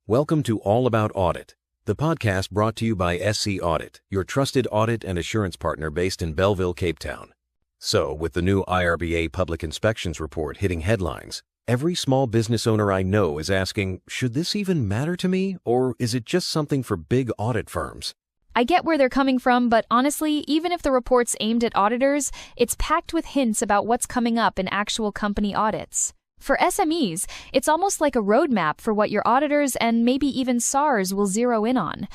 Welcome to All About Audit, the podcast brought to you by SC Audit, your trusted audit and assurance partner based in Belleville, Cape Town. So, with the new IRBA Public Inspections Report hitting headlines, every small business owner I know is asking, should this even matter to me, or is it just something for big audit firms? I get where they're coming from, but honestly, even if the report's aimed at auditors, it's packed with hints about what's coming up in actual company audits. For SMEs, it's almost like a roadmap for what your auditors and maybe even SARs will zero in on.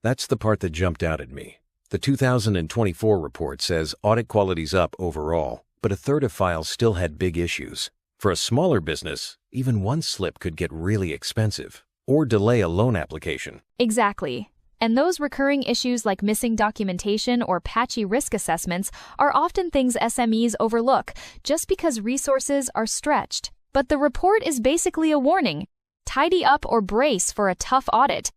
That's the part that jumped out at me. The 2024 report says audit quality's up overall, but a third of files still had big issues. For a smaller business, even one slip could get really expensive or delay a loan application. Exactly. And those recurring issues like missing documentation or patchy risk assessments are often things SMEs overlook just because resources are stretched. But the report is basically a warning. Tidy up or brace for a tough audit.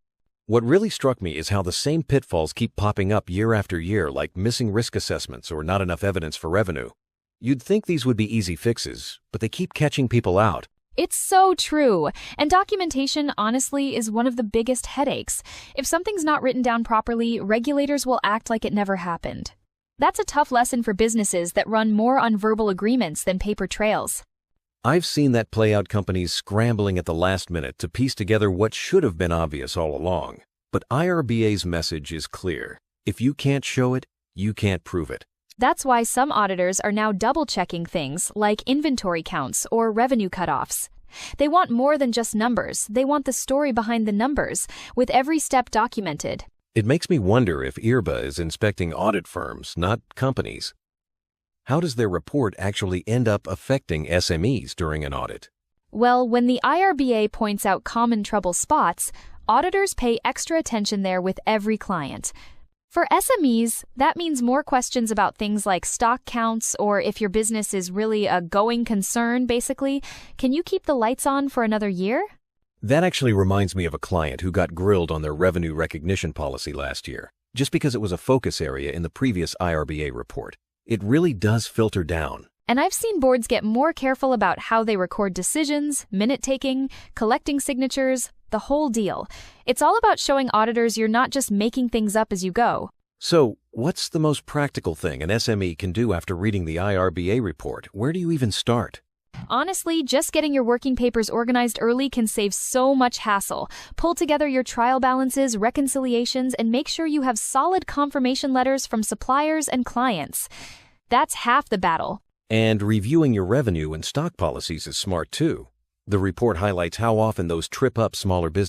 What really struck me is how the same pitfalls keep popping up year after year, like missing risk assessments or not enough evidence for revenue. You'd think these would be easy fixes, but they keep catching people out. It's so true. And documentation, honestly, is one of the biggest headaches. If something's not written down properly, regulators will act like it never happened. That's a tough lesson for businesses that run more on verbal agreements than paper trails. I've seen that play out, companies scrambling at the last minute to piece together what should have been obvious all along. But IRBA's message is clear. If you can't show it, you can't prove it. That's why some auditors are now double-checking things like inventory counts or revenue cutoffs. They want more than just numbers. They want the story behind the numbers, with every step documented. It makes me wonder if IRBA is inspecting audit firms, not companies. How does their report actually end up affecting SMEs during an audit? Well, when the IRBA points out common trouble spots, auditors pay extra attention there with every client. For SMEs, that means more questions about things like stock counts or if your business is really a going concern, basically. Can you keep the lights on for another year? That actually reminds me of a client who got grilled on their revenue recognition policy last year, just because it was a focus area in the previous IRBA report. It really does filter down. And I've seen boards get more careful about how they record decisions, minute-taking, collecting signatures, the whole deal. It's all about showing auditors you're not just making things up as you go. So, what's the most practical thing an SME can do after reading the IRBA report? Where do you even start? Honestly, just getting your working papers organized early can save so much hassle. Pull together your trial balances, reconciliations, and make sure you have solid confirmation letters from suppliers and clients. That's half the battle. And reviewing your revenue and stock policies is smart too. The report highlights how often those trip up smaller businesses.